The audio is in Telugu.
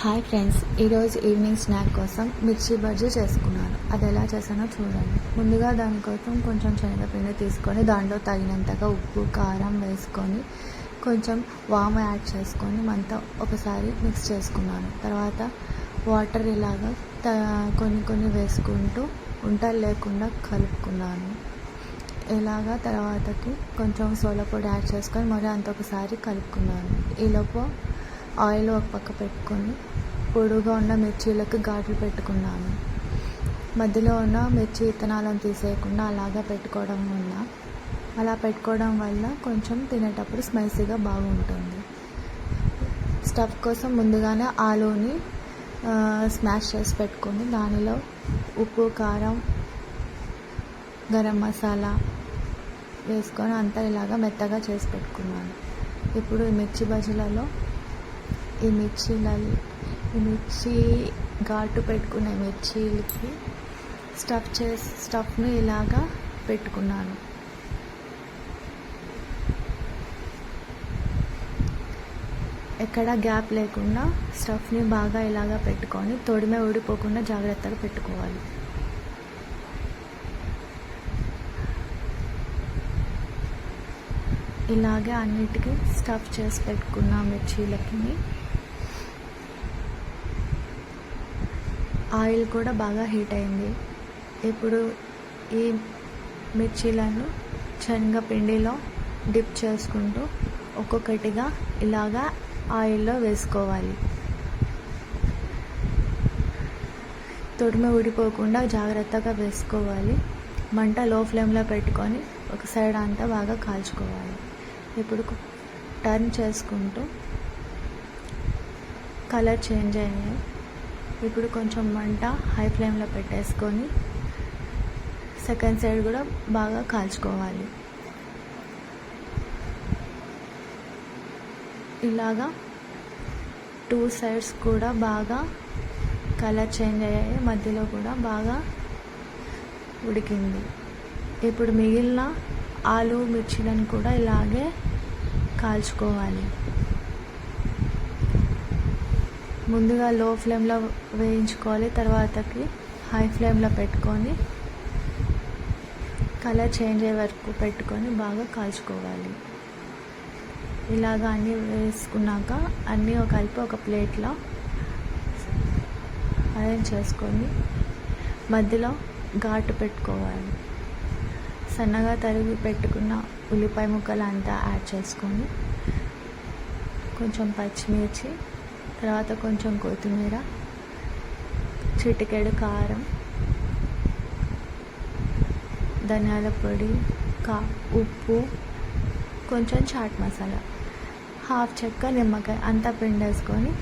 హాయ్ ఫ్రెండ్స్, ఈరోజు ఈవినింగ్ స్నాక్ కోసం మిర్చి బజ్జీ చేసుకున్నాను. అది ఎలా చేశానో చూడండి. ముందుగా దానికోసం కొంచెం శనగపిండి తీసుకొని దాంట్లో తగినంతగా ఉప్పు కారం వేసుకొని కొంచెం వాము యాడ్ చేసుకొని అంతా ఒకసారి మిక్స్ చేసుకున్నాను. తర్వాత వాటర్ ఇలాగా కొన్ని వేసుకుంటూ ఉంటలు లేకుండా కలుపుకున్నాను. ఇలాగా తర్వాతకి కొంచెం సోడా పొడి యాడ్ చేసుకొని మరి అంత ఒకసారి కలుపుకున్నాను. ఈలోపు ఆయిల్ ఒక పక్క పెట్టుకొని పొడుగా ఉన్న మిర్చీలకు ఘాట్లు పెట్టుకున్నాను. మధ్యలో ఉన్న మిర్చి విత్తనాలను తీసేయకుండా అలాగా అలా పెట్టుకోవడం వల్ల కొంచెం తినేటప్పుడు స్పైసీగా బాగుంటుంది. స్టఫ్ కోసం ముందుగానే ఆలూని స్మాష్ చేసి పెట్టుకొని దానిలో ఉప్పు కారం గరం మసాలా వేసుకొని అంతా ఇలాగా మెత్తగా చేసి పెట్టుకున్నాను. ఇప్పుడు ఈ మిర్చి బజ్జీలలో ఈ మిర్చి ఘాటు పెట్టుకునే మిర్చీలకి స్టఫ్ని ఇలాగా పెట్టుకున్నాను. ఎక్కడ గ్యాప్ లేకుండా స్టఫ్ని బాగా ఇలాగా పెట్టుకొని తొడిమే ఊడిపోకుండా జాగ్రత్తగా పెట్టుకోవాలి. ఇలాగే అన్నిటికీ స్టఫ్ చేసి పెట్టుకున్న మిర్చీలకి ఆయిల్ కూడా బాగా హీట్ అయింది. ఇప్పుడు ఈ మిర్చీలను శనగపిండిలో డిప్ చేసుకుంటూ ఒక్కొక్కటిగా ఇలాగా ఆయిల్లో వేసుకోవాలి. తొడిమ ఊడిపోకుండా జాగ్రత్తగా వేసుకోవాలి. మంట లో ఫ్లేమ్లో పెట్టుకొని ఒక సైడ్ అంతా బాగా కాల్చుకోవాలి. ఇప్పుడు టర్న్ చేసుకుంటూ కలర్ చేంజ్ అయ్యాయి. ఇప్పుడు కొంచెం మంట హై ఫ్లేమ్లో పెట్టేసుకొని సెకండ్ సైడ్ కూడా బాగా కాల్చుకోవాలి. ఇలాగా 2 సైడ్స్ కూడా బాగా కలర్ చేంజ్ అయ్యాయి. మధ్యలో కూడా బాగా ఉడికింది. ఇప్పుడు మిగిలిన ఆలు మిర్చీలను కూడా ఇలాగే కాల్చుకోవాలి. ముందుగా లో ఫ్లేమ్లో వేయించుకోవాలి. తర్వాతకి హై ఫ్లేమ్లో పెట్టుకొని కలర్ చేంజ్ అయ్యే వరకు పెట్టుకొని బాగా కాల్చుకోవాలి. ఇలాగ అన్నీ వేసుకున్నాక అన్నీ కలిపి ఒక ప్లేట్లో అరేంజ్ చేసుకొని మధ్యలో ఘాటు పెట్టుకోవాలి. సన్నగా తరిగి పెట్టుకున్న ఉల్లిపాయ ముక్కలు అంతా యాడ్ చేసుకొని కొంచెం పచ్చిమిర్చి తర్వాత కొంచెం కొత్తిమీర చిటికెడు కారం ధనియాల పొడి ఉప్పు కొంచెం చాట్ మసాలా హాఫ్ చెక్క నిమ్మకాయ అంతా పిండేసుకొని